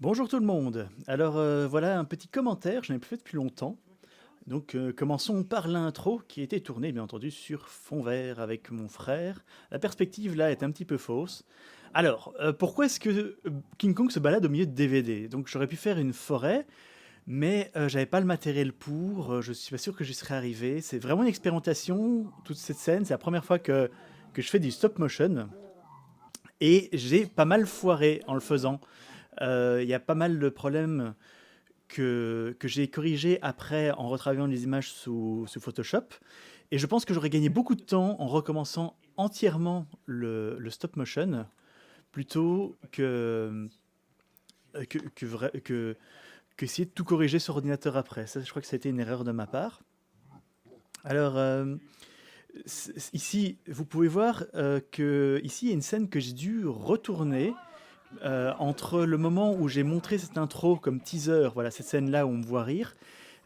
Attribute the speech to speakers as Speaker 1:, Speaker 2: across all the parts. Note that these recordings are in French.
Speaker 1: Bonjour tout le monde. Alors voilà un petit commentaire, je n'ai plus fait depuis longtemps. Donc commençons par l'intro qui était tournée bien entendu sur fond vert avec mon frère. La perspective là est un petit peu fausse. Alors pourquoi est-ce que King Kong se balade au milieu de DVD? Donc j'aurais pu faire une forêt, mais j'avais pas le matériel pour, je suis pas sûr que j'y serais arrivé. C'est vraiment une expérimentation, toute cette scène, c'est la première fois que je fais du stop motion. Et j'ai pas mal foiré en le faisant. Il y a pas mal de problèmes que j'ai corrigé après en retravaillant les images sous Photoshop. Et je pense que j'aurais gagné beaucoup de temps en recommençant entièrement le stop motion plutôt que essayer de tout corriger sur ordinateur après. Ça, je crois que ça a été une erreur de ma part. Alors, ici, vous pouvez voir que ici, il y a une scène que j'ai dû retourner entre le moment où j'ai montré cette intro comme teaser, voilà cette scène-là où on me voit rire.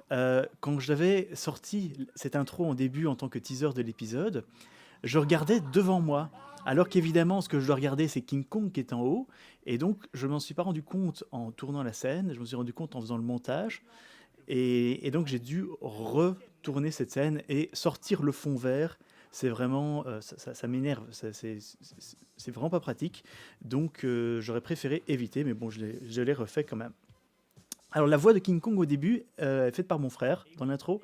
Speaker 1: Quand j'avais sorti cette intro en début en tant que teaser de l'épisode, je regardais devant moi. Alors qu'évidemment, ce que je dois regarder, c'est King Kong qui est en haut. Et donc, je m'en suis pas rendu compte en tournant la scène, je me suis rendu compte en faisant le montage. Et donc, j'ai dû retourner cette scène et sortir le fond vert. C'est vraiment, ça m'énerve, c'est vraiment pas pratique. Donc, j'aurais préféré éviter, mais bon, je l'ai refait quand même. Alors la voix de King Kong au début est faite par mon frère dans l'intro.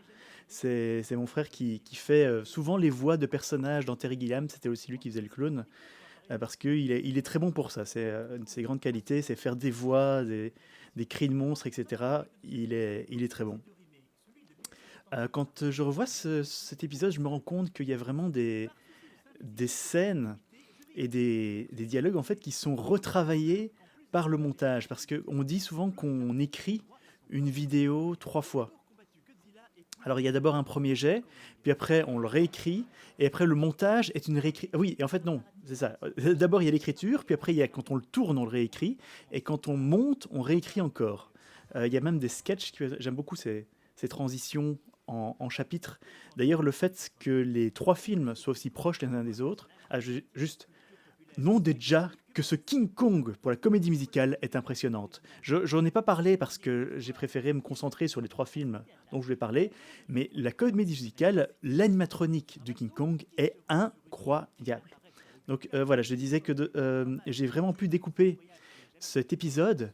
Speaker 1: C'est mon frère qui fait souvent les voix de personnages dans Terry Gilliam. C'était aussi lui qui faisait le clown. Parce qu'il est très bon pour ça. C'est une de ses grandes qualités, c'est faire des voix, des cris de monstres, etc. Il est très bon. Quand je revois cet épisode, je me rends compte qu'il y a vraiment des scènes et des dialogues en fait qui sont retravaillés par le montage. Parce qu'on dit souvent qu'on écrit une vidéo 3 fois. Alors il y a d'abord un premier jet, puis après on le réécrit, et après le montage est une réécriture. Oui, et en fait non, c'est ça. D'abord il y a l'écriture, puis après il y a quand on le tourne, on le réécrit, et quand on monte, on réécrit encore. Il y a même des sketchs, j'aime beaucoup ces transitions en chapitres. D'ailleurs le fait que les 3 films soient aussi proches les uns des autres, juste non déjà que ce King Kong pour la comédie musicale est impressionnante. J'en ai pas parlé parce que j'ai préféré me concentrer sur les 3 films dont je vais parler, mais la comédie musicale, l'animatronique du King Kong est incroyable. Donc voilà, je disais que j'ai vraiment pu découper cet épisode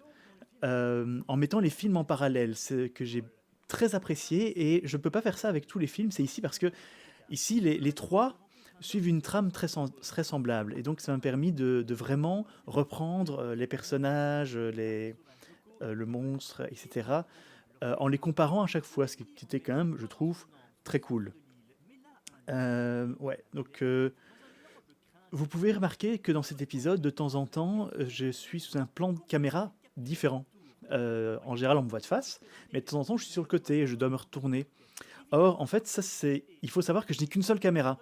Speaker 1: en mettant les films en parallèle, c'est que j'ai très apprécié et je ne peux pas faire ça avec tous les films, c'est ici parce que ici, les 3 suivent une trame très semblable. Et donc, ça m'a permis de vraiment reprendre les personnages, le monstre, etc., en les comparant à chaque fois, ce qui était quand même, je trouve, très cool. Ouais, donc vous pouvez remarquer que dans cet épisode, de temps en temps, je suis sous un plan de caméra différent. En général, on me voit de face, mais de temps en temps, je suis sur le côté et je dois me retourner. Or, en fait, il faut savoir que je n'ai qu'une seule caméra.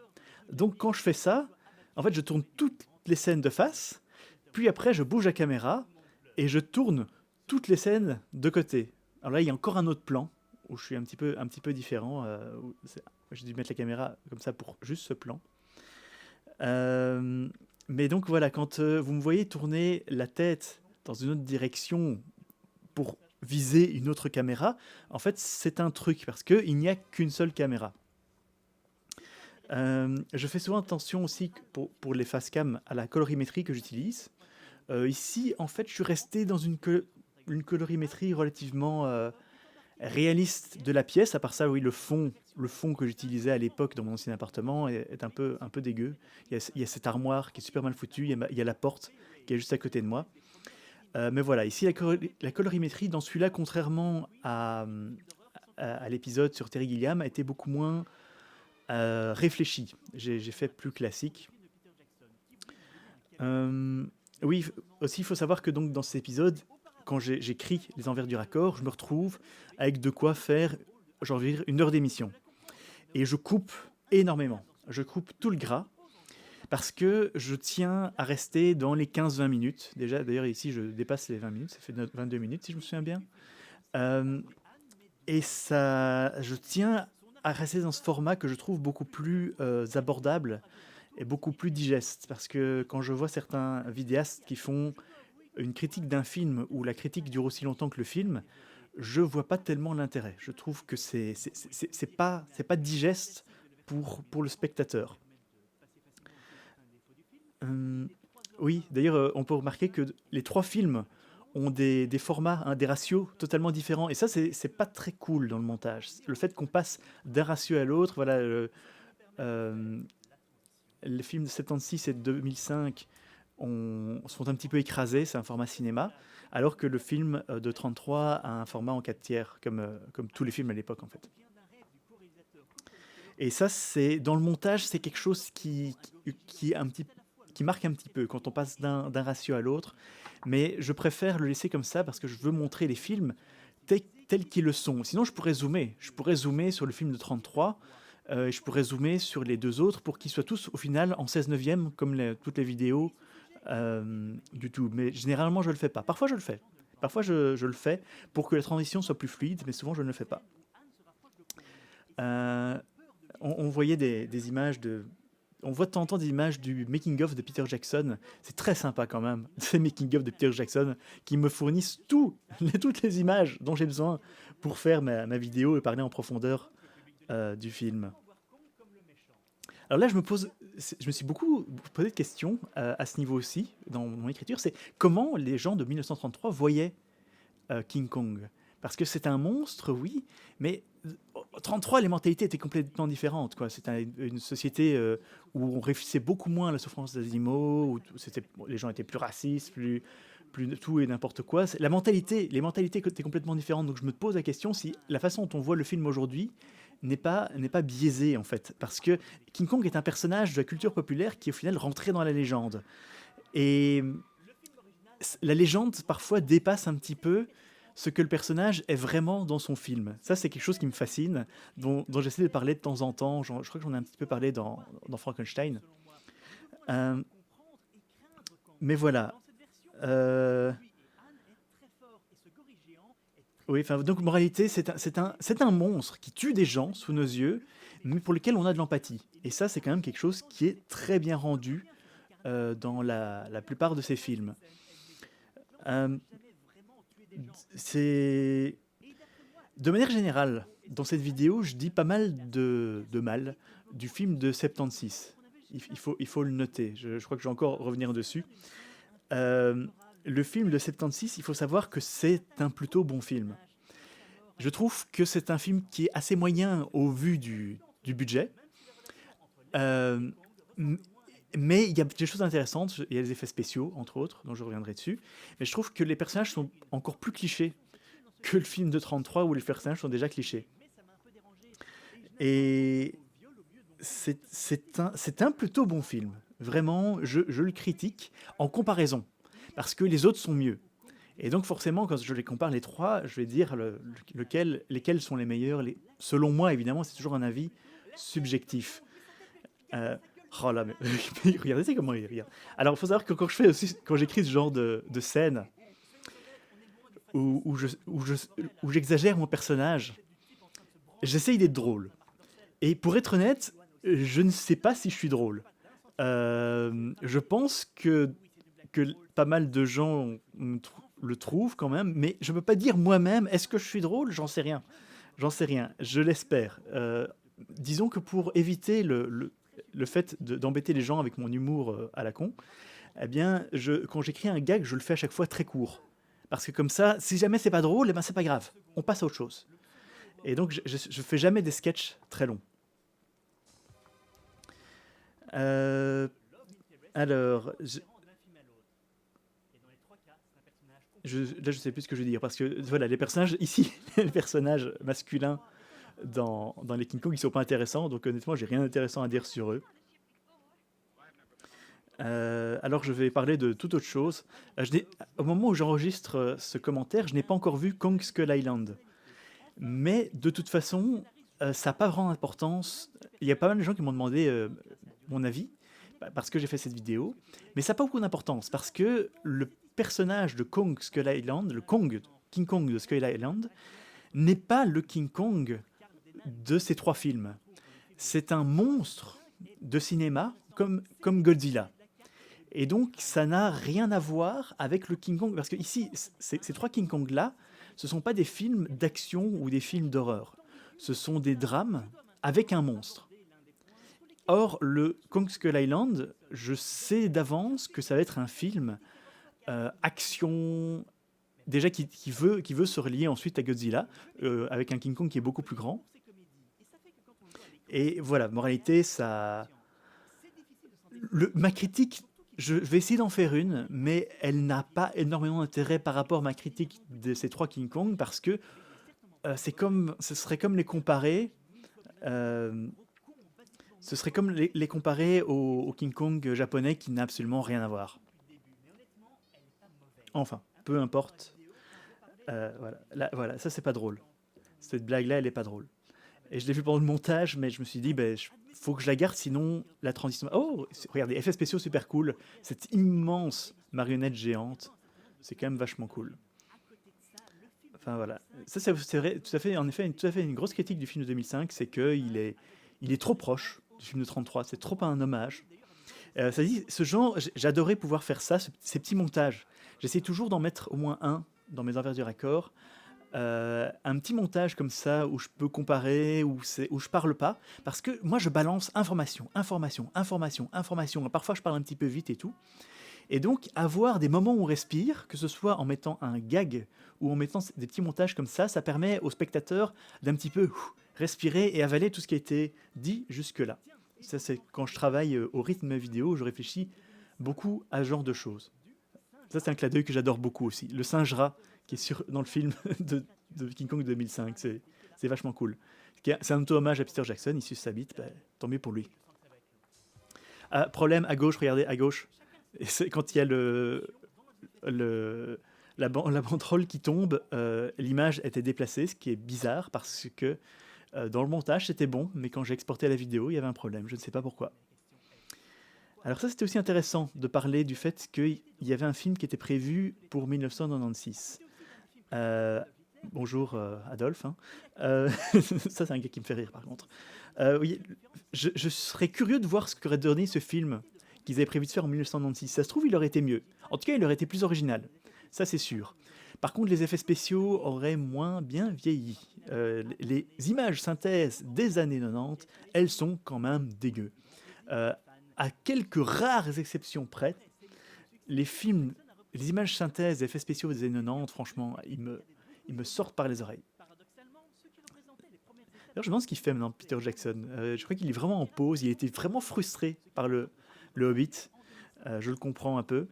Speaker 1: Donc, quand je fais ça, en fait, je tourne toutes les scènes de face, puis après, je bouge la caméra et je tourne toutes les scènes de côté. Alors là, il y a encore un autre plan où je suis un petit peu différent. J'ai dû mettre la caméra comme ça pour juste ce plan. Euh, mais donc voilà, quand vous me voyez tourner la tête dans une autre direction pour viser une autre caméra, en fait, c'est un truc parce qu'il n'y a qu'une seule caméra. Je fais souvent attention aussi pour les face cam à la colorimétrie que j'utilise. Ici, en fait, je suis resté dans une colorimétrie relativement réaliste de la pièce. À part ça, oui, le fond que j'utilisais à l'époque dans mon ancien appartement est un peu dégueu. Il y a cette armoire qui est super mal foutue. Il y a la porte qui est juste à côté de moi. Mais voilà, ici, la colorimétrie dans celui-là, contrairement à l'épisode sur Terry Gilliam, a été beaucoup moins réfléchi. J'ai fait plus classique. Euh, oui, aussi, il faut savoir que donc dans cet épisode, quand j'écris les envers du raccord, je me retrouve avec de quoi faire, j'ai envie de dire, 1 heure d'émission. Et je coupe énormément. Je coupe tout le gras parce que je tiens à rester dans les 15-20 minutes. Déjà, d'ailleurs, ici, je dépasse les 20 minutes. Ça fait 22 minutes, si je me souviens bien. Euh, et ça, je tiens à rester dans ce format que je trouve beaucoup plus abordable et beaucoup plus digeste. Parce que quand je vois certains vidéastes qui font une critique d'un film où la critique dure aussi longtemps que le film, je vois pas tellement l'intérêt. Je trouve que c'est pas digeste pour le spectateur. Hum, oui, d'ailleurs, on peut remarquer que les trois films ont des formats, hein, des ratios totalement différents. Et ça, c'est pas très cool dans le montage. Le fait qu'on passe d'un ratio à l'autre, voilà, euh, les films de 76 et de 2005 sont un petit peu écrasés, c'est un format cinéma, alors que le film de 33 a un format en 4 tiers, comme tous les films à l'époque en fait. Et ça, dans le montage, c'est quelque chose qui, est qui marque un petit peu quand on passe d'un ratio à l'autre. Mais je préfère le laisser comme ça parce que je veux montrer les films tels qu'ils le sont. Sinon, je pourrais zoomer. Je pourrais zoomer sur le film de 33 et je pourrais zoomer sur les deux autres pour qu'ils soient tous au final en 16 neuvième comme toutes les vidéos du tout. Mais généralement, je le fais pas. Parfois, je le fais. Parfois, je le fais pour que la transition soit plus fluide, mais souvent, je ne le fais pas. Euh, on voyait des images de... On voit de temps en temps des images du making-of de Peter Jackson. C'est très sympa quand même, ces making-of de Peter Jackson qui me fournissent toutes les images dont j'ai besoin pour faire ma vidéo et parler en profondeur du film. Alors là, je me suis beaucoup posé de questions à ce niveau aussi, dans mon écriture, c'est comment les gens de 1933 voyaient King Kong. Parce que c'est un monstre, oui, mais 33, les mentalités étaient complètement différentes. Quoi. C'était une société où on réfléchissait beaucoup moins à la souffrance des animaux, où les gens étaient plus racistes, plus tout et n'importe quoi. Les mentalités étaient complètement différentes. Donc je me pose la question si la façon dont on voit le film aujourd'hui n'est pas biaisée, en fait. Parce que King Kong est un personnage de la culture populaire qui, au final, rentrait dans la légende. Et la légende, parfois, dépasse un petit peu ce que le personnage est vraiment dans son film. Ça, c'est quelque chose qui me fascine, dont j'essaie de parler de temps en temps. Je crois que j'en ai un petit peu parlé dans Frankenstein. Euh, mais voilà. Euh, oui, enfin, donc, moralité, c'est un monstre qui tue des gens sous nos yeux, mais pour lequel on a de l'empathie. Et ça, c'est quand même quelque chose qui est très bien rendu dans la plupart de ces films. Euh, c'est De manière générale, dans cette vidéo, je dis pas mal de mal du film de 76. Il faut le noter. Je crois que je vais encore revenir dessus. Euh, le film de 76, il faut savoir que c'est un plutôt bon film. Je trouve que c'est un film qui est assez moyen au vu du budget. Euh, mais il y a des choses intéressantes. Il y a des effets spéciaux, entre autres, dont je reviendrai dessus. Mais je trouve que les personnages sont encore plus clichés que le film de 33 où les personnages sont déjà clichés. Et c'est un plutôt bon film. Vraiment, je le critique en comparaison. Parce que les autres sont mieux. Et donc forcément, quand je les compare les trois, je vais dire lesquels sont les meilleurs. Selon moi, évidemment, c'est toujours un avis subjectif. Euh, oh là, mais, regardez c'est comment il regarde. Alors, il faut savoir que quand j'écris ce genre de scène où j'exagère mon personnage, j'essaye d'être drôle. Et pour être honnête, je ne sais pas si je suis drôle. Je pense que pas mal de gens le trouvent quand même, mais je ne peux pas dire moi-même, est-ce que je suis drôle? J'en sais rien. J'en sais rien, je l'espère. Disons que pour éviter le fait d'embêter les gens avec mon humour à la con, eh bien, quand j'écris un gag, je le fais à chaque fois très court. Parce que comme ça, si jamais c'est pas drôle, eh ben c'est pas grave. On passe à autre chose. Et donc, je fais jamais des sketchs très longs. Euh, alors, là, je sais plus ce que je veux dire parce que voilà, les personnages ici, les personnages masculins dans les King Kong, ils sont pas intéressants. Donc honnêtement, j'ai rien d'intéressant à dire sur eux. Alors, je vais parler de toute autre chose. Au moment où j'enregistre ce commentaire, je n'ai pas encore vu Kong Skull Island. Mais de toute façon, ça n'a pas vraiment d'importance. Il y a pas mal de gens qui m'ont demandé mon avis parce que j'ai fait cette vidéo. Mais ça n'a pas beaucoup d'importance parce que le personnage de Kong Skull Island, King Kong de Skull Island, n'est pas le King Kong de ces trois films. C'est un monstre de cinéma comme Godzilla. Et donc, ça n'a rien à voir avec le King Kong, parce que ici, ces trois King Kong-là, ce ne sont pas des films d'action ou des films d'horreur. Ce sont des drames avec un monstre. Or, le Kong Skull Island, je sais d'avance que ça va être un film action, déjà qui veut se relier ensuite à Godzilla, avec un King Kong qui est beaucoup plus grand. Et voilà, moralité, ça... ma critique, je vais essayer d'en faire une, mais elle n'a pas énormément d'intérêt par rapport à ma critique de ces trois King Kong, parce que ce serait comme les comparer... euh, ce serait comme les comparer au King Kong japonais qui n'a absolument rien à voir. Enfin, peu importe. Voilà. Là, voilà, ça c'est pas drôle. Cette blague-là, elle est pas drôle. Et je l'ai vu pendant le montage, mais je me suis dit, ben, faut que je la garde, sinon la transition... Oh, regardez, effets spéciaux super cool. Cette immense marionnette géante, c'est quand même vachement cool. Enfin voilà. Ça, c'est vrai, tout à fait, en effet, tout à fait une grosse critique du film de 2005, c'est qu'il est trop proche du film de 33, c'est trop un hommage. Ça dit, ce genre, j'adorais pouvoir faire ça, ces petits montages. J'essaie toujours d'en mettre au moins un dans mes envers du raccord. Un petit montage comme ça où je peux comparer, où je parle pas. Parce que moi, je balance information, information, information, information. Parfois, je parle un petit peu vite et tout. Et donc, avoir des moments où on respire, que ce soit en mettant un gag ou en mettant des petits montages comme ça permet aux spectateurs d'un petit peu respirer et avaler tout ce qui a été dit jusque-là. Ça, c'est quand je travaille au rythme de ma vidéo, je réfléchis beaucoup à ce genre de choses. Ça, c'est un clin d'œil que j'adore beaucoup aussi. Le singe rat qui est dans le film de King Kong 2005, c'est vachement cool. C'est un auto-hommage à Peter Jackson, il suce sa bite, bah, tant mieux pour lui. Problème à gauche, regardez, à gauche. Et c'est quand il y a la banderole qui tombe, l'image était déplacée, ce qui est bizarre parce que dans le montage c'était bon, mais quand j'ai exporté la vidéo, il y avait un problème, je ne sais pas pourquoi. Alors ça, c'était aussi intéressant de parler du fait qu'il y avait un film qui était prévu pour 1996. Bonjour Adolphe. Hein. Ça, c'est un gars qui me fait rire par contre. Oui, je serais curieux de voir ce qu'aurait donné ce film qu'ils avaient prévu de faire en 1996. Ça se trouve, il aurait été mieux. En tout cas, il aurait été plus original. Ça, c'est sûr. Par contre, les effets spéciaux auraient moins bien vieilli. Les images synthèses des années 90, elles sont quand même dégueu. À quelques rares exceptions près, les films, les images synthèses, les effets spéciaux des années 90, franchement, ils me sortent par les oreilles. D'ailleurs, je me demande ce qu'il fait maintenant, Peter Jackson. Je crois qu'il est vraiment en pause. Il a été vraiment frustré par le Hobbit. Je le comprends un peu.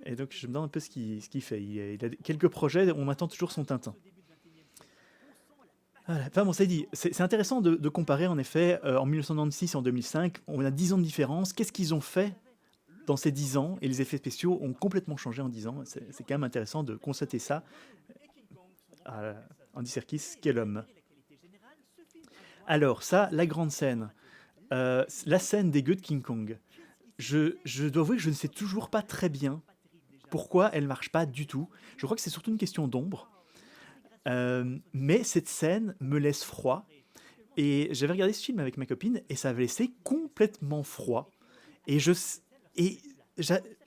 Speaker 1: Et donc, je me demande un peu ce qu'il fait. Il a quelques projets. On attend toujours son Tintin. Voilà. Enfin bon, ça dit, c'est intéressant de comparer en effet en 1996 et en 2005. On a 10 ans de différence. Qu'est-ce qu'ils ont fait dans ces 10 ans? Et les effets spéciaux ont complètement changé en 10 ans. C'est quand même intéressant de constater ça. Andy Serkis, quel homme. Alors ça, la grande scène. La scène des gueux de King Kong. Je dois avouer que je ne sais toujours pas très bien pourquoi elle marche pas du tout. Je crois que c'est surtout une question d'ombre. Mais cette scène me laisse froid. Et j'avais regardé ce film avec ma copine et ça avait laissé complètement froid. Et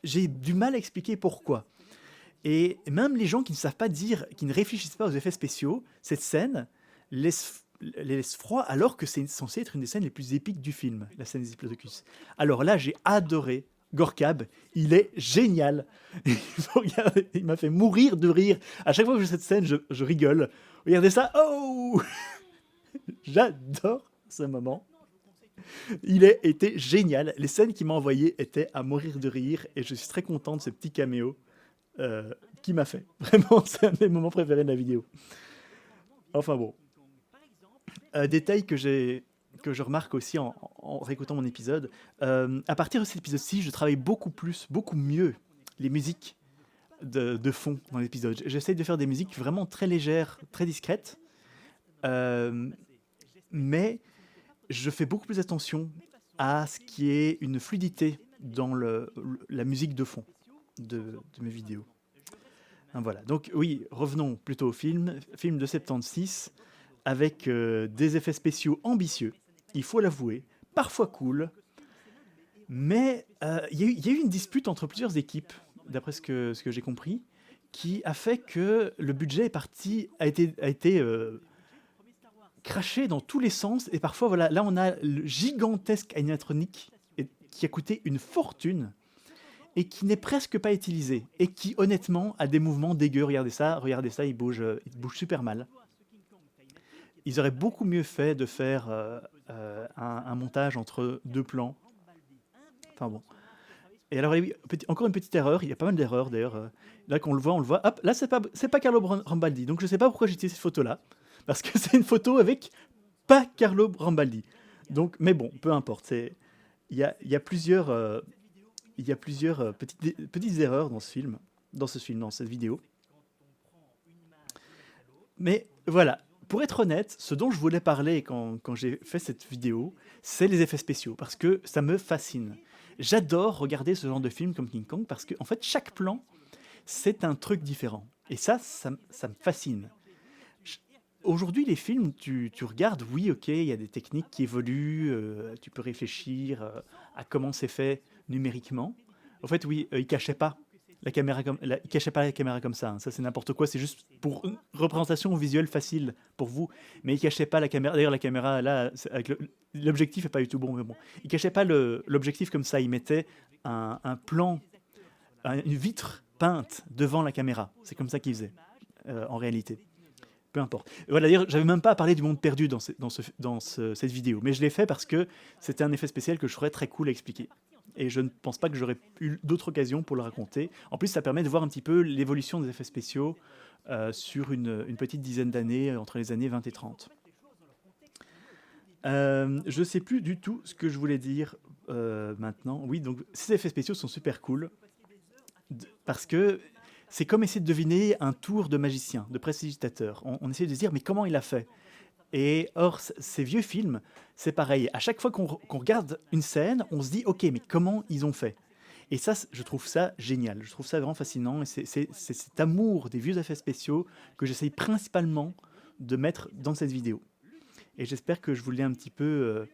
Speaker 1: j'ai du mal à expliquer pourquoi. Et même les gens qui ne savent pas dire, qui ne réfléchissent pas aux effets spéciaux, cette scène les laisse froid alors que c'est censé être une des scènes les plus épiques du film, la scène des Diplodocus. Alors là, j'ai adoré Gorkab, il est génial. Il m'a fait mourir de rire. À chaque fois que je fais cette scène, je rigole. Regardez ça, oh j'adore ce moment. Il a été génial. Les scènes qu'il m'a envoyées étaient à mourir de rire et je suis très content de ce petit caméo qu'il m'a fait. Vraiment, c'est un des moments préférés de la vidéo. Enfin bon. Détail que je remarque aussi en réécoutant mon épisode, à partir de cet épisode-ci, je travaille beaucoup mieux les musiques de fond dans l'épisode. J'essaye de faire des musiques vraiment très légères, très discrètes, mais je fais beaucoup plus attention à ce qui est une fluidité dans la musique de fond de mes vidéos. Voilà. Donc oui, revenons plutôt au film de 76, avec des effets spéciaux ambitieux, il faut l'avouer, parfois cool, Mais il y a eu une dispute entre plusieurs équipes, d'après ce que j'ai compris, qui a fait que le budget a été craché dans tous les sens. Et parfois, voilà, là, on a le gigantesque animatronique qui a coûté une fortune et qui n'est presque pas utilisé. Et qui, honnêtement, a des mouvements dégueux. Regardez ça, il bouge super mal. Ils auraient beaucoup mieux fait de faire un montage entre deux plans. Enfin bon. Et alors, oui, encore une petite erreur, il y a pas mal d'erreurs d'ailleurs. Là, qu'on le voit, on le voit. Hop, là, c'est pas Carlo Rambaldi. Donc, je sais pas pourquoi j'ai utilisé cette photo-là. Parce que c'est une photo avec pas Carlo Rambaldi. Donc, mais bon, peu importe. Il y a plusieurs, petites erreurs dans ce film, dans cette vidéo. Mais voilà, pour être honnête, ce dont je voulais parler quand j'ai fait cette vidéo, c'est les effets spéciaux, parce que ça me fascine. J'adore regarder ce genre de film comme King Kong, parce que en fait, chaque plan, c'est un truc différent. Et ça me fascine. J- Aujourd'hui, les films, tu regardes, oui, ok, il y a des techniques qui évoluent, tu peux réfléchir à comment c'est fait numériquement. En fait, oui, ils cachaient pas ils cachaient pas la caméra comme ça, hein. Ça, c'est n'importe quoi. C'est juste pour une représentation visuelle facile pour vous. Mais ils cachaient pas la caméra. D'ailleurs, la caméra, là, l'objectif est pas du tout bon, mais bon. Ils cachaient pas l'objectif comme ça. Ils mettaient un plan, une vitre peinte devant la caméra. C'est comme ça qu'ils faisaient, en réalité. Peu importe. Voilà, d'ailleurs, j'avais même pas à parler du monde perdu cette vidéo, mais je l'ai fait parce que c'était un effet spécial que je trouverais très cool à expliquer. Et je ne pense pas que j'aurais eu d'autres occasions pour le raconter. En plus, ça permet de voir un petit peu l'évolution des effets spéciaux sur une petite dizaine d'années, entre les années 20 et 30. Je sais plus du tout ce que je voulais dire maintenant. Oui, donc ces effets spéciaux sont super cool parce que c'est comme essayer de deviner un tour de magicien, de prestidigitateur. On essaie de se dire, mais comment il a fait? Et or, ces vieux films, c'est pareil. À chaque fois qu'on regarde une scène, on se dit, ok, mais comment ils ont fait? Et ça, je trouve ça génial. Je trouve ça vraiment fascinant. Et c'est cet amour des vieux effets spéciaux que j'essaye principalement de mettre dans cette vidéo. Et j'espère que je vous l'ai un petit peu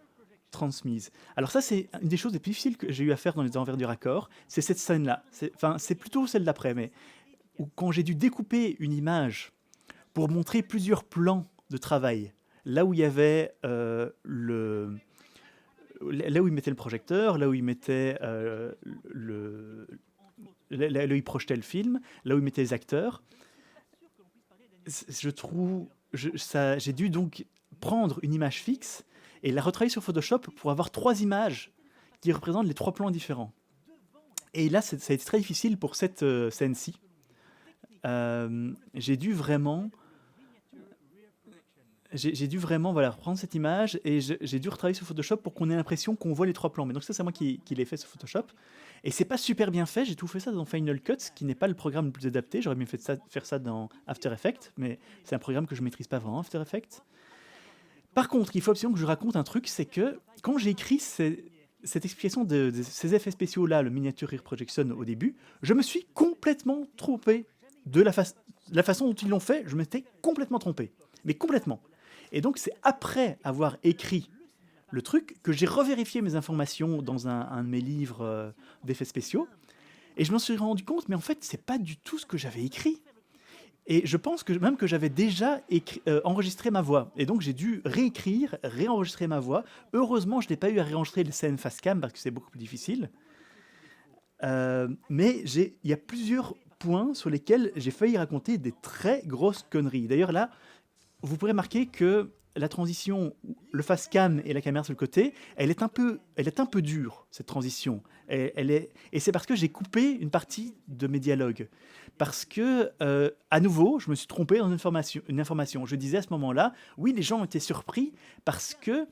Speaker 1: transmise. Alors ça, c'est une des choses les plus difficiles que j'ai eu à faire dans les envers du raccord. C'est cette scène-là. Enfin, c'est plutôt celle d'après, mais où, quand j'ai dû découper une image pour montrer plusieurs plans de travail, là où il y avait là où il mettait le projecteur, là où il mettait le, là où il projetait le film, là où il mettait les acteurs, je trouve, j'ai dû donc prendre une image fixe et la retravailler sur Photoshop pour avoir trois images qui représentent les trois plans différents. Et là, ça a été très difficile pour cette scène-ci. J'ai dû vraiment j'ai dû vraiment voilà, prendre cette image et j'ai dû retravailler sur Photoshop pour qu'on ait l'impression qu'on voit les trois plans. Mais donc ça, c'est moi qui l'ai fait sur Photoshop. Et c'est pas super bien fait, j'ai tout fait ça dans Final Cut, qui n'est pas le programme le plus adapté. J'aurais mieux fait faire ça dans After Effects, mais c'est un programme que je maîtrise pas vraiment, After Effects. Par contre, il faut absolument que je raconte un truc, c'est que quand j'ai écrit cette explication de ces effets spéciaux-là, le miniature rear projection au début, je me suis complètement trompé de la façon dont ils l'ont fait. Je m'étais complètement trompé, mais complètement. Et donc, c'est après avoir écrit le truc que j'ai revérifié mes informations dans un de mes livres d'effets spéciaux. Et je m'en suis rendu compte, mais en fait, c'est pas du tout ce que j'avais écrit. Et je pense que même que j'avais déjà enregistré ma voix. Et donc, j'ai dû réécrire, réenregistrer ma voix. Heureusement, je n'ai pas eu à réenregistrer les scènes face cam parce que c'est beaucoup plus difficile. Mais il y a plusieurs points sur lesquels j'ai failli raconter des très grosses conneries. D'ailleurs, là, vous pourrez remarquer que la transition, le face cam et la caméra sur le côté, elle est un peu dure, cette transition. Et c'est parce que j'ai coupé une partie de mes dialogues. Parce que, à nouveau, je me suis trompé dans une information. Je disais à ce moment-là, oui, les gens ont été surpris parce que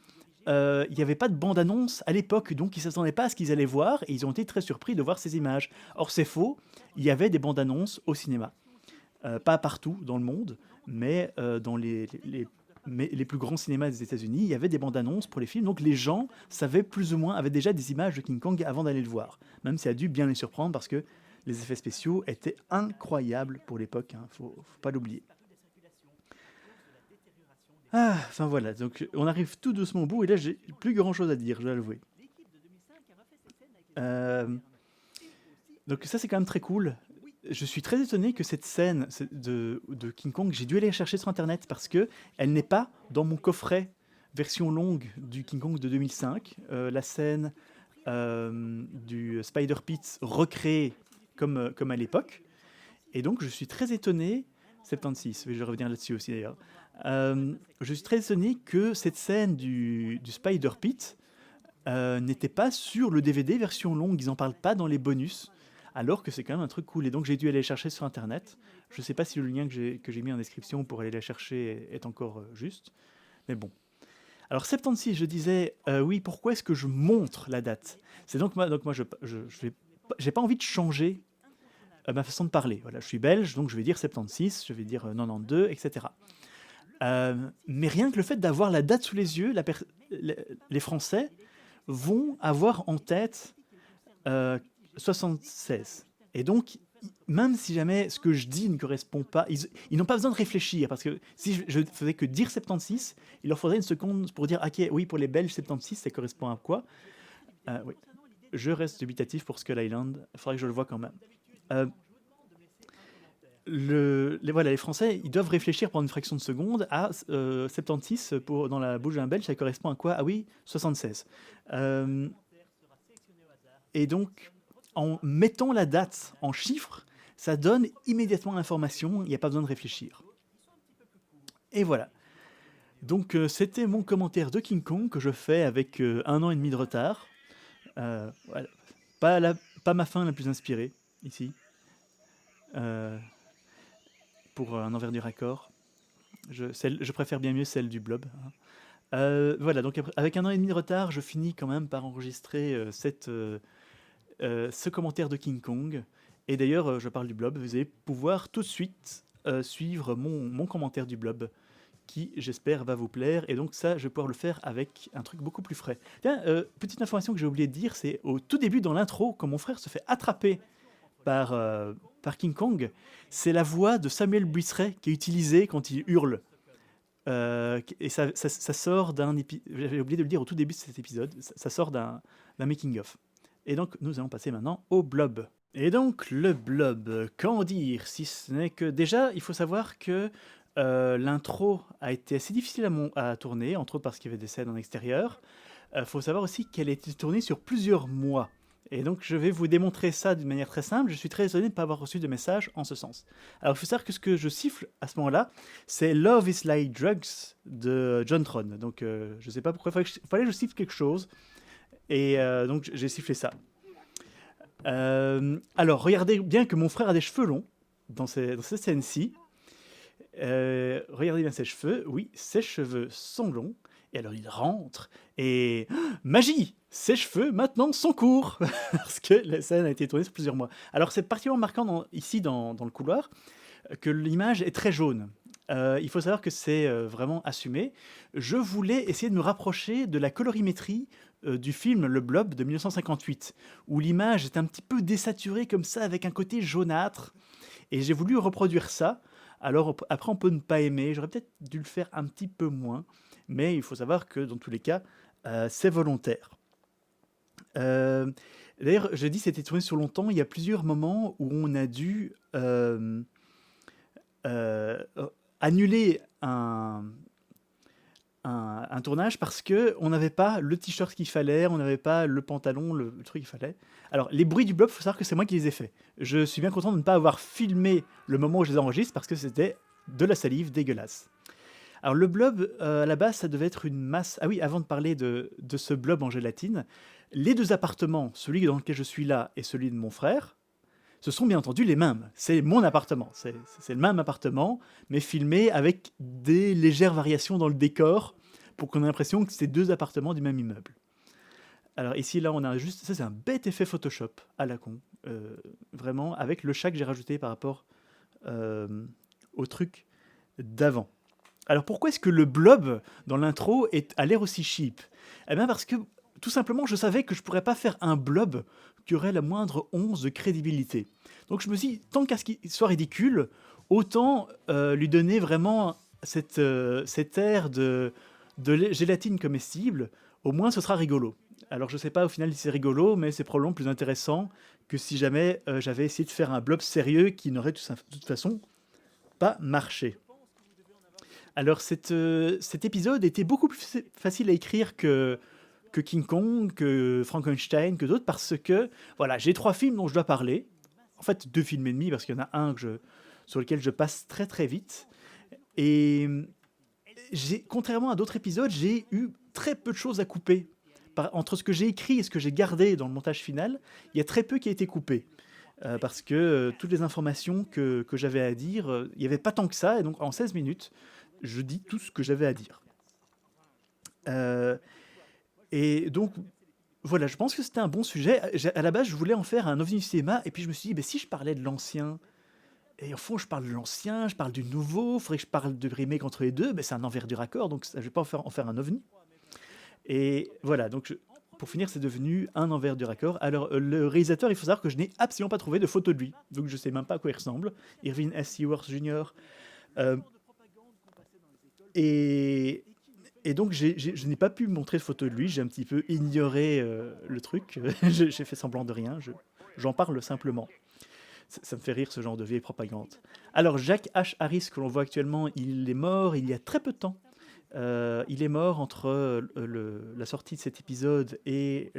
Speaker 1: il n'y avait pas de bande-annonce à l'époque, donc ils ne s'attendaient pas à ce qu'ils allaient voir, et ils ont été très surpris de voir ces images. Or, c'est faux, il y avait des bandes-annonces au cinéma. Pas partout dans le monde, mais dans les plus grands cinémas des États-Unis, il y avait des bandes annonces pour les films, donc les gens savaient plus ou moins, avaient déjà des images de King Kong avant d'aller le voir. Même si ça a dû bien les surprendre parce que les effets spéciaux étaient incroyables pour l'époque, hein, faut pas l'oublier. Ah, enfin voilà, donc on arrive tout doucement au bout et là j'ai plus grand chose à dire, je dois l'avouer. Euh, donc ça, c'est quand même très cool. Je suis très étonné que cette scène de King Kong, j'ai dû aller la chercher sur Internet parce que elle n'est pas dans mon coffret version longue du King Kong de 2005. La scène du Spider Pit recréée comme à l'époque. Et donc, je suis très étonné, 76, je vais revenir là-dessus aussi d'ailleurs. Je suis très étonné que cette scène du Spider Pit n'était pas sur le DVD version longue, ils en parlent pas dans les bonus, alors que c'est quand même un truc cool. Et donc j'ai dû aller chercher sur internet. Je sais pas si le lien que j'ai mis en description pour aller la chercher est encore juste, mais bon. Alors 76, je disais, oui, pourquoi est-ce que je montre la date? C'est donc moi j'ai pas envie de changer ma façon de parler. Voilà, je suis belge, donc je vais dire 76, je vais dire 92, etc. Mais rien que le fait d'avoir la date sous les yeux, les Français vont avoir en tête 76. Et donc, même si jamais ce que je dis ne correspond pas, ils n'ont pas besoin de réfléchir, parce que si je faisais que dire 76, il leur faudrait une seconde pour dire, ok, oui, pour les Belges, 76, ça correspond à quoi? Oui. Je reste dubitatif pour Skull Island, il faudrait que je le vois quand même. Euh, voilà, les Français, ils doivent réfléchir pendant une fraction de seconde à 76 dans la bouche d'un Belge, ça correspond à quoi? Ah oui, 76. Euh, et donc, en mettant la date en chiffres, ça donne immédiatement l'information, il n'y a pas besoin de réfléchir. Et voilà. Donc, c'était mon commentaire de King Kong que je fais avec 1 an et demi de retard. Voilà. Pas, pas ma fin la plus inspirée, ici, euh, pour un envers du raccord. Je préfère bien mieux celle du blob, hein. Voilà, donc avec 1 an et demi de retard, je finis quand même par enregistrer ce commentaire de King Kong. Et d'ailleurs, je parle du blob, vous allez pouvoir tout de suite suivre mon commentaire du blob, qui, j'espère, va vous plaire. Et donc ça, je vais pouvoir le faire avec un truc beaucoup plus frais. Tiens, petite information que j'ai oublié de dire, c'est au tout début dans l'intro, quand mon frère se fait attraper par King Kong, c'est la voix de Samuel Buisseret qui est utilisée quand il hurle. Et ça sort d'un épisode, j'avais oublié de le dire au tout début de cet épisode, ça sort d'un making-of. Et donc, nous allons passer maintenant au blob. Et donc, le blob, qu'en dire si ce n'est que déjà, il faut savoir que l'intro a été assez difficile à tourner, entre autres parce qu'il y avait des scènes en extérieur. Il faut savoir aussi qu'elle a été tournée sur plusieurs mois. Et donc, je vais vous démontrer ça d'une manière très simple. Je suis très étonné de ne pas avoir reçu de message en ce sens. Alors, il faut savoir que ce que je siffle à ce moment-là, c'est Love is Like Drugs de John Tron. Donc, je ne sais pas pourquoi, il fallait que je siffle quelque chose. Et donc, j'ai sifflé ça. Alors, regardez bien que mon frère a des cheveux longs dans cette scène-ci. Regardez bien ses cheveux. Oui, ses cheveux sont longs. Et alors, il rentre et... magie! Ses cheveux, maintenant, sont courts. Parce que la scène a été tournée sur plusieurs mois. Alors, c'est particulièrement marquant ici, dans le couloir, que l'image est très jaune. Il faut savoir que c'est vraiment assumé. Je voulais essayer de me rapprocher de la colorimétrie du film Le Blob de 1958, où l'image est un petit peu désaturée comme ça, avec un côté jaunâtre. Et j'ai voulu reproduire ça. Alors après, on peut ne pas aimer. J'aurais peut-être dû le faire un petit peu moins. Mais il faut savoir que dans tous les cas, c'est volontaire. D'ailleurs, j'ai dit que c'était tourné sur longtemps. Il y a plusieurs moments où on a dû annuler un tournage parce qu'on n'avait pas le t-shirt qu'il fallait, on n'avait pas le pantalon, le truc qu'il fallait. Alors, les bruits du blob, il faut savoir que c'est moi qui les ai faits. Je suis bien content de ne pas avoir filmé le moment où je les enregistre parce que c'était de la salive dégueulasse. Alors, le blob, à la base, ça devait être une masse... Ah oui, avant de parler de ce blob en gélatine, les deux appartements, celui dans lequel je suis là et celui de mon frère, ce sont bien entendu les mêmes. C'est mon appartement. C'est le même appartement, mais filmé avec des légères variations dans le décor pour qu'on ait l'impression que c'est deux appartements du même immeuble. Alors ici, là, on a juste... Ça, c'est un bête effet Photoshop à la con. Vraiment, avec le chat que j'ai rajouté par rapport au truc d'avant. Alors pourquoi est-ce que le blob dans l'intro a l'air aussi cheap? Eh bien parce que tout simplement je savais que je pourrais pas faire un blob qui aurait la moindre once de crédibilité. Donc je me suis dit, tant qu'à ce qu'il soit ridicule, autant lui donner vraiment cet air de gélatine comestible, au moins ce sera rigolo. Alors je sais pas au final si c'est rigolo, mais c'est probablement plus intéressant que si jamais j'avais essayé de faire un blob sérieux qui n'aurait de toute façon pas marché. Alors cet épisode était beaucoup plus facile à écrire que King Kong, que Frankenstein, que d'autres, parce que voilà, j'ai 3 films dont je dois parler. En fait, 2 films et demi, parce qu'il y en a un sur lequel je passe très très vite. Et contrairement à d'autres épisodes, j'ai eu très peu de choses à couper. Entre ce que j'ai écrit et ce que j'ai gardé dans le montage final, il y a très peu qui a été coupé. Parce que toutes les informations que j'avais à dire, il n'y avait pas tant que ça, et donc en 16 minutes, je dis tout ce que j'avais à dire. Euh, et donc, voilà, je pense que c'était un bon sujet. À la base, je voulais en faire un ovni du cinéma, et puis je me suis dit, si je parlais de l'ancien, et au fond, je parle de l'ancien, je parle du nouveau, il faudrait que je parle de remake entre les deux, c'est un envers du raccord, donc je ne vais pas en faire un ovni. Et voilà, donc pour finir, c'est devenu un envers du raccord. Alors, le réalisateur, il faut savoir que je n'ai absolument pas trouvé de photo de lui, donc je ne sais même pas à quoi il ressemble. Irving S. Ewers Jr. Euh, et, et donc, je n'ai pas pu montrer de photo de lui, j'ai un petit peu ignoré le truc, j'ai fait semblant de rien, j'en parle simplement. Ça me fait rire ce genre de vieille propagande. Alors, Jack H. Harris, que l'on voit actuellement, il est mort il y a très peu de temps. Il est mort entre la sortie de cet épisode et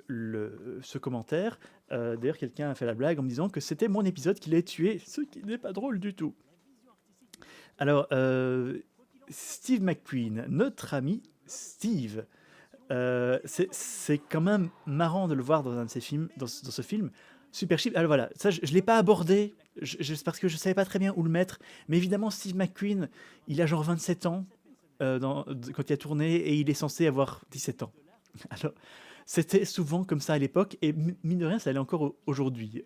Speaker 1: ce commentaire. D'ailleurs, quelqu'un a fait la blague en me disant que c'était mon épisode qui l'ait tué, ce qui n'est pas drôle du tout. Alors, Steve McQueen, notre ami Steve, c'est quand même marrant de le voir dans un de ses films, dans ce film. Super cheap. Alors voilà, ça je ne l'ai pas abordé parce que je ne savais pas très bien où le mettre. Mais évidemment, Steve McQueen, il a genre 27 ans quand il a tourné et il est censé avoir 17 ans. Alors, c'était souvent comme ça à l'époque et mine de rien, ça l'est encore aujourd'hui.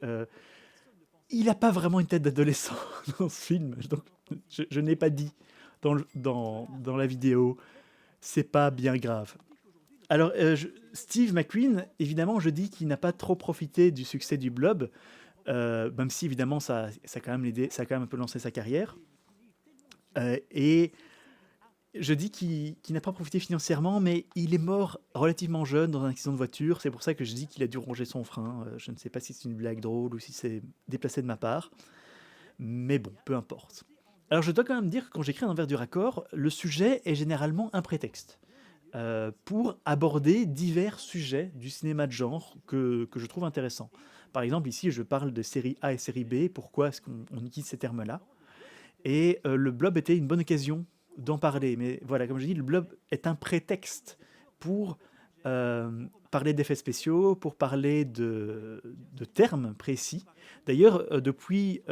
Speaker 1: Il n'a pas vraiment une tête d'adolescent dans ce film. Donc, je n'ai pas dit dans la vidéo. C'est pas bien grave. Alors, Steve McQueen, évidemment, je dis qu'il n'a pas trop profité du succès du Blob, même si évidemment ça a quand même un peu lancé sa carrière. Et je dis qu'il n'a pas profité financièrement, mais il est mort relativement jeune dans un accident de voiture. C'est pour ça que je dis qu'il a dû ronger son frein. Je ne sais pas si c'est une blague drôle ou si c'est déplacé de ma part. Mais bon, peu importe. Alors je dois quand même dire que quand j'écris un envers du raccord, le sujet est généralement un prétexte pour aborder divers sujets du cinéma de genre que je trouve intéressants. Par exemple, ici, je parle de série A et série B. Pourquoi est-ce qu'on utilise ces termes-là? Et le Blob était une bonne occasion d'en parler. Mais voilà, comme je dis, le Blob est un prétexte pour parler d'effets spéciaux, pour parler de termes précis. D'ailleurs, depuis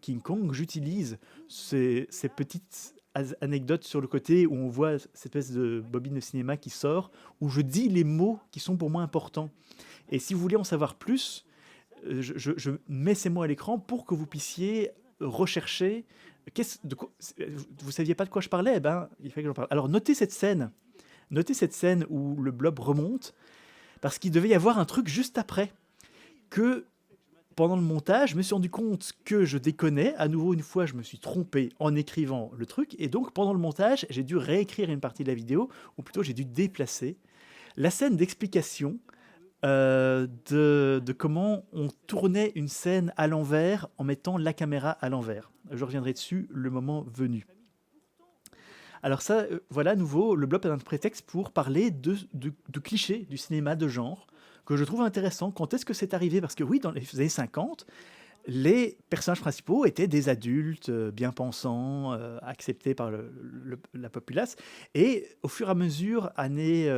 Speaker 1: King Kong, j'utilise ces petites anecdotes sur le côté où on voit cette espèce de bobine de cinéma qui sort, où je dis les mots qui sont pour moi importants. Et si vous voulez en savoir plus, je mets ces mots à l'écran pour que vous puissiez rechercher. Vous saviez pas de quoi je parlais? Eh ben, il fallait que j'en parle. Alors notez cette scène. Notez cette scène où le blob remonte, parce qu'il devait y avoir un truc juste après. Que pendant le montage, je me suis rendu compte que je déconnais. À nouveau, une fois, je me suis trompé en écrivant le truc. Et donc, pendant le montage, j'ai dû réécrire une partie de la vidéo, ou plutôt, j'ai dû déplacer la scène d'explication de comment on tournait une scène à l'envers en mettant la caméra à l'envers. Je reviendrai dessus le moment venu. Alors ça, voilà, à nouveau, le blob est un prétexte pour parler de clichés du cinéma de genre, que je trouve intéressant. Quand est-ce que c'est arrivé? Parce que oui, dans les années 50, les personnages principaux étaient des adultes bien pensants, acceptés par la populace. Et au fur et à mesure, années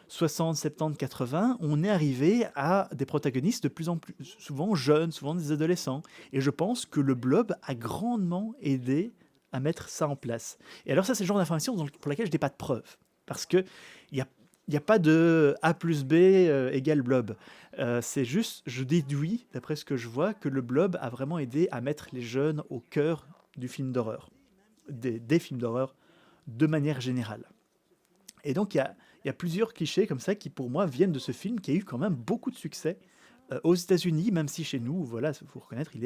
Speaker 1: 60, 70, 80, on est arrivé à des protagonistes de plus en plus souvent jeunes, souvent des adolescents. Et je pense que le blob a grandement aidé à mettre ça en place. Et alors ça, c'est le genre d'information pour laquelle je n'ai pas de preuves. Parce qu'il n'y a, y a pas de A plus B égale blob. C'est juste, je déduis, d'après ce que je vois, que le blob a vraiment aidé à mettre les jeunes au cœur du film d'horreur, des films d'horreur, de manière générale. Et donc, il y a plusieurs clichés comme ça qui, pour moi, viennent de ce film qui a eu quand même beaucoup de succès aux États-Unis, même si chez nous, voilà, il faut reconnaître, il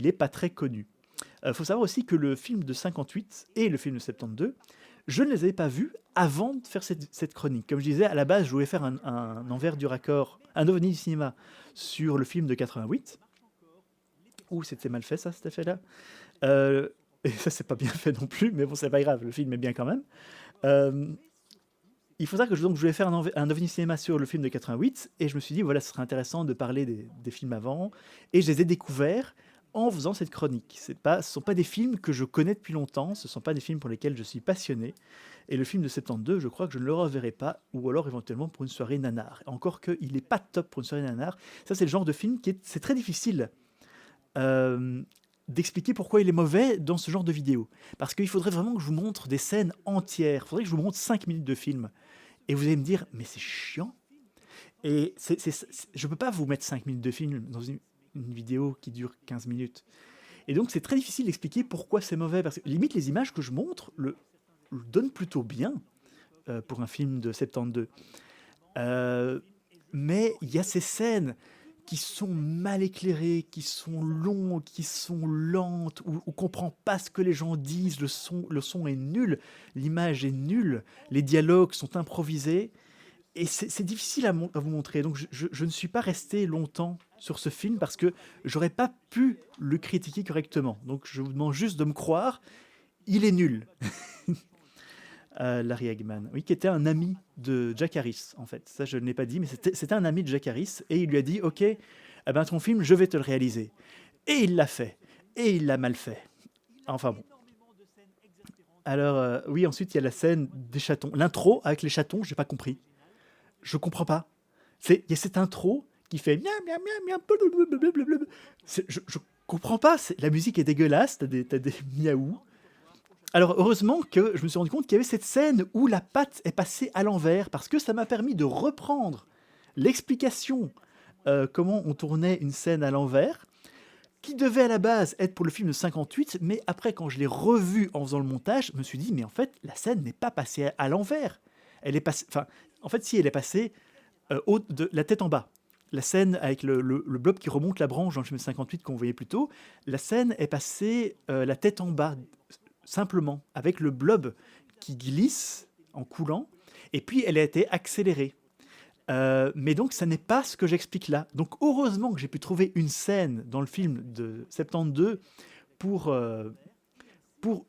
Speaker 1: est pas très connu. Faut savoir aussi que le film de 58 et le film de 72 Je ne les avais pas vus avant de faire cette chronique. Comme je disais, à la base, je voulais faire un envers du raccord, un ovni du cinéma sur le film de 88. Ouh, c'était mal fait ça, cet effet-là. Euh, et ça, c'est pas bien fait non plus, mais bon, c'est pas grave, le film est bien quand même. Euh, il faut savoir que donc, je voulais faire un ovni cinéma sur le film de 88, et je me suis dit, voilà, ce serait intéressant de parler des films avant, et je les ai découverts en faisant cette chronique. Ce ne sont pas des films que je connais depuis longtemps, ce ne sont pas des films pour lesquels je suis passionné, et le film de 72, je crois que je ne le reverrai pas, ou alors éventuellement pour une soirée nanar. Encore qu'il n'est pas top pour une soirée nanar, ça c'est le genre de film c'est très difficile euh, d'expliquer pourquoi il est mauvais dans ce genre de vidéo. Parce qu'il faudrait vraiment que je vous montre des scènes entières, il faudrait que je vous montre 5 minutes de film. Et vous allez me dire, mais c'est chiant. Et je ne peux pas vous mettre 5 minutes de film dans une vidéo qui dure 15 minutes. Et donc, c'est très difficile d'expliquer pourquoi c'est mauvais. Parce que limite, les images que je montre le donnent plutôt bien pour un film de 72. Euh, mais il y a ces scènes qui sont mal éclairées, qui sont longues, qui sont lentes, où on comprend pas ce que les gens disent, le son est nul, l'image est nulle, les dialogues sont improvisés. Et c'est difficile à vous montrer. Donc je ne suis pas resté longtemps sur ce film parce que j'aurais pas pu le critiquer correctement. Donc je vous demande juste de me croire, il est nul. Larry Hagman, oui, qui était un ami de Jack Harris, en fait. Ça, je ne l'ai pas dit, mais c'était un ami de Jack Harris, et il lui a dit, ok, eh ben, ton film, je vais te le réaliser. Et il l'a fait. Et il l'a mal fait. Enfin bon. Alors, oui, ensuite, il y a la scène des chatons. L'intro avec les chatons, j'ai pas compris. Je comprends pas. Il y a cette intro qui fait miam miam miam miam blablabla. Je comprends pas. La musique est dégueulasse. T'as des miaou. Alors heureusement que je me suis rendu compte qu'il y avait cette scène où la patte est passée à l'envers parce que ça m'a permis de reprendre l'explication comment on tournait une scène à l'envers qui devait à la base être pour le film de 58, mais après quand je l'ai revu en faisant le montage, je me suis dit mais en fait la scène n'est pas passée à l'envers. Elle est passée, enfin en fait si elle est passée de la tête en bas. La scène avec le blob qui remonte la branche dans le film 58 qu'on voyait plus tôt, la scène est passée la tête en bas, simplement, avec le blob qui glisse en coulant, et puis elle a été accélérée. Mais donc, ça n'est pas ce que j'explique là. Donc, heureusement que j'ai pu trouver une scène dans le film de 72 pour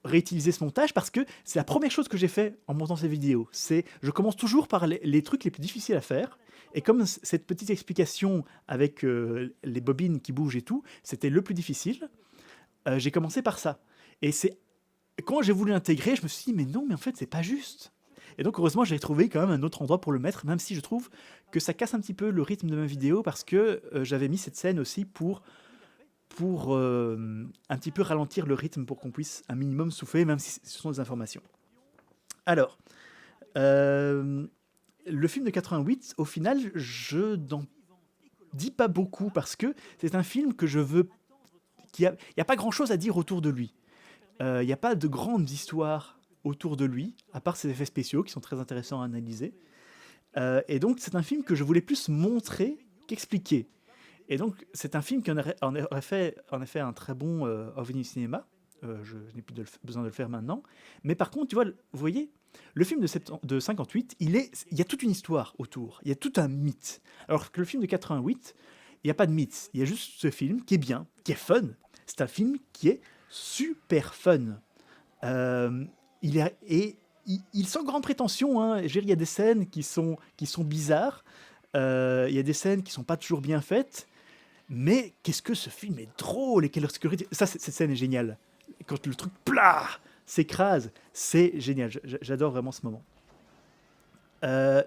Speaker 1: réutiliser ce montage, parce que c'est la première chose que j'ai fait en montant ces vidéos. Je commence toujours par les trucs les plus difficiles à faire, et comme cette petite explication avec les bobines qui bougent et tout, c'était le plus difficile, j'ai commencé par ça. Et c'est quand j'ai voulu l'intégrer, je me suis dit, mais non, mais en fait, c'est pas juste. Et donc, heureusement, j'ai trouvé quand même un autre endroit pour le mettre, même si je trouve que ça casse un petit peu le rythme de ma vidéo, parce que j'avais mis cette scène aussi pour un petit peu ralentir le rythme, pour qu'on puisse un minimum souffler, même si ce sont des informations. Alors, euh, le film de 88, au final, je n'en dis pas beaucoup, parce que c'est un film que je veux... Il n'y a pas grand-chose à dire autour de lui. Il n'y a pas de grandes histoires autour de lui, à part ses effets spéciaux qui sont très intéressants à analyser. Et donc, c'est un film que je voulais plus montrer qu'expliquer. Et donc, c'est un film qui aurait fait, en effet, un très bon OVNI cinéma. Je n'ai plus besoin de le faire maintenant. Mais par contre, tu vois, vous voyez, le film de 58, il y a toute une histoire autour. Il y a tout un mythe. Alors que le film de 88, il n'y a pas de mythe. Il y a juste ce film qui est bien, qui est fun. C'est un film qui est super fun. Euh, il sans grande prétention, hein. Je veux dire, il y a des scènes qui sont bizarres, il y a des scènes qui sont pas toujours bien faites, mais qu'est-ce que ce film est drôle et quelle obscurité. Ça, cette scène est géniale. Quand le truc plah s'écrase, c'est génial. J'adore vraiment ce moment.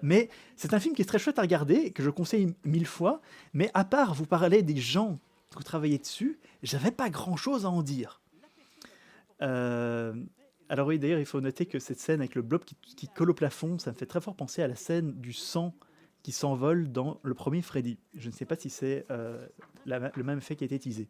Speaker 1: Mais c'est un film qui est très chouette à regarder, que je conseille 1000 fois, mais à part vous parler des gens qui ont travaillé dessus, j'avais pas grand-chose à en dire. Euh, alors oui, d'ailleurs, il faut noter que cette scène avec le blob qui colle au plafond, ça me fait très fort penser à la scène du sang qui s'envole dans le premier Freddy. Je ne sais pas si c'est le même effet qui a été utilisé.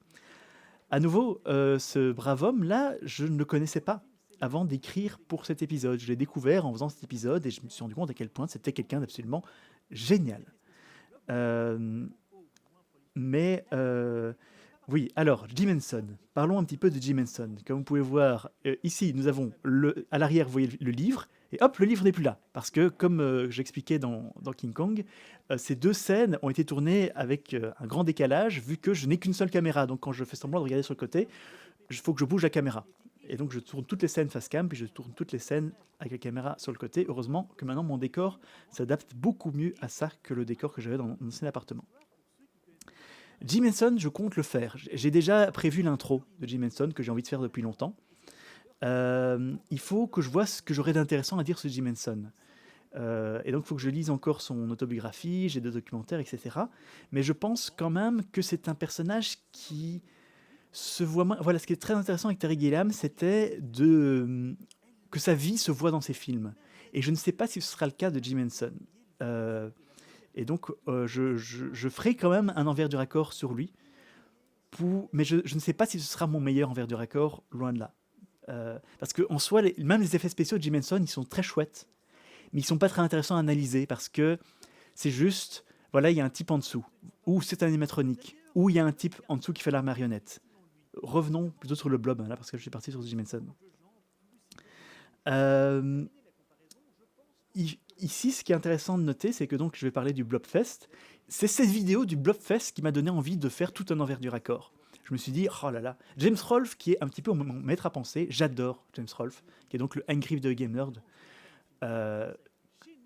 Speaker 1: À nouveau, ce brave homme-là, je ne le connaissais pas avant d'écrire pour cet épisode. Je l'ai découvert en faisant cet épisode et je me suis rendu compte à quel point c'était quelqu'un d'absolument génial. Euh, mais oui, alors, Jim Henson. Parlons un petit peu de Jim Henson. Comme vous pouvez voir, ici, nous avons à l'arrière, vous voyez le livre. Et hop, le livre n'est plus là. Parce que, comme j'expliquais dans King Kong, ces deux scènes ont été tournées avec un grand décalage, vu que je n'ai qu'une seule caméra. Donc quand je fais semblant de regarder sur le côté, il faut que je bouge la caméra. Et donc je tourne toutes les scènes face cam, puis je tourne toutes les scènes avec la caméra sur le côté. Heureusement que maintenant mon décor s'adapte beaucoup mieux à ça que le décor que j'avais dans mon ancien appartement. Jim Henson, je compte le faire. J'ai déjà prévu l'intro de Jim Henson que j'ai envie de faire depuis longtemps. Il faut que je vois ce que j'aurais d'intéressant à dire sur Jim Henson. Et donc il faut que je lise encore son autobiographie, j'ai des documentaires, etc. Mais je pense quand même que c'est un personnage qui se voit moins... Voilà, ce qui est très intéressant avec Terry Gilliam, c'était que sa vie se voit dans ses films. Et je ne sais pas si ce sera le cas de Jim Henson. Et donc, je ferai quand même un envers du raccord sur lui. Mais je ne sais pas si ce sera mon meilleur envers du raccord, loin de là. Parce qu'en soi, même les effets spéciaux de Jim Henson, ils sont très chouettes. Mais ils sont pas très intéressants à analyser parce que c'est juste, voilà, il y a un type en dessous. Ou c'est un animatronique. Ou il y a un type en dessous qui fait la marionnette. Revenons plutôt sur le blob, là, parce que je suis parti sur Jim Henson. Ici, ce qui est intéressant de noter, c'est que donc je vais parler du Blobfest. C'est cette vidéo du Blobfest qui m'a donné envie de faire tout un envers du raccord. Je me suis dit, oh là là, James Rolfe, qui est un petit peu mon maître à penser, j'adore James Rolfe, qui est donc le Angry Video Game Nerd.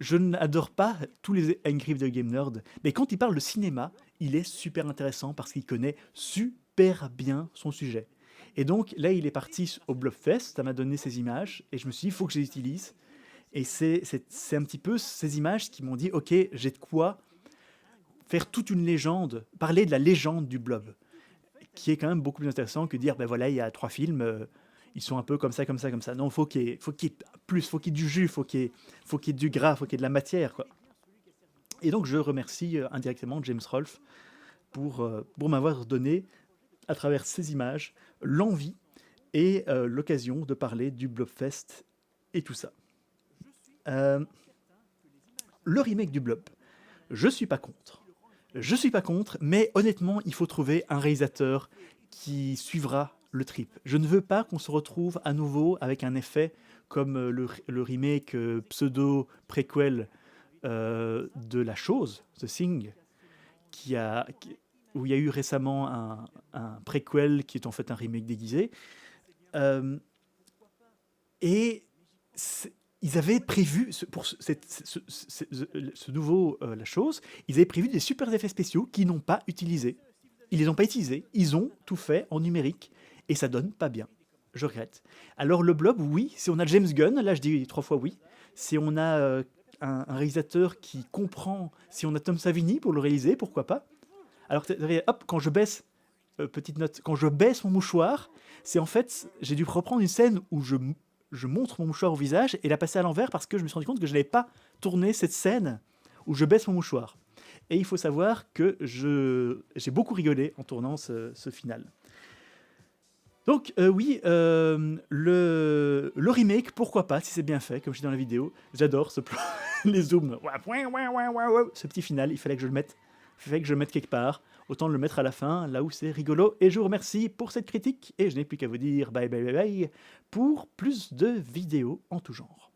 Speaker 1: Je n'adore pas tous les Angry Video Game Nerd, mais quand il parle de cinéma, il est super intéressant parce qu'il connaît super bien son sujet. Et donc là, il est parti au Blobfest, ça m'a donné ces images, et je me suis dit, il faut que je les utilise. Et c'est un petit peu ces images qui m'ont dit, ok, j'ai de quoi faire toute une légende, parler de la légende du blob, qui est quand même beaucoup plus intéressant que dire, ben voilà, il y a 3 films, ils sont un peu comme ça, comme ça, comme ça. Non, faut qu'il y ait plus, faut qu'il y ait du jus, faut qu'il y ait du gras, faut qu'il y ait de la matière, quoi. Et donc je remercie indirectement James Rolfe pour m'avoir donné, à travers ces images, l'envie et l'occasion de parler du Blobfest et tout ça. Le remake du Blob, je suis pas contre. Je suis pas contre, mais honnêtement, il faut trouver un réalisateur qui suivra le trip. Je ne veux pas qu'on se retrouve à nouveau avec un effet comme le remake pseudo-préquel de La Chose, The Thing, où il y a eu récemment un préquel qui est en fait un remake déguisé. Et ils avaient prévu, pour ce nouveau La Chose, ils avaient prévu des super effets spéciaux qu'ils n'ont pas utilisés. Ils les ont pas utilisés, ils ont tout fait en numérique, et ça donne pas bien. Je regrette. Alors le Blob, oui, si on a James Gunn, là je dis 3 fois oui, si on a un réalisateur qui comprend, si on a Tom Savini pour le réaliser, pourquoi pas. Alors hop, quand je baisse, petite note, quand je baisse mon mouchoir, c'est en fait, j'ai dû reprendre une scène où je montre mon mouchoir au visage et la passer à l'envers parce que je me suis rendu compte que je n'avais pas tourné cette scène où je baisse mon mouchoir. Et il faut savoir que j'ai beaucoup rigolé en tournant ce final. Donc oui, le remake, pourquoi pas, si c'est bien fait, comme je dis dans la vidéo. J'adore ce plan, les zooms, ce petit final, il fallait que je le mette quelque part. Autant le mettre à la fin, là où c'est rigolo. Et je vous remercie pour cette critique. Et je n'ai plus qu'à vous dire bye bye bye bye pour plus de vidéos en tout genre.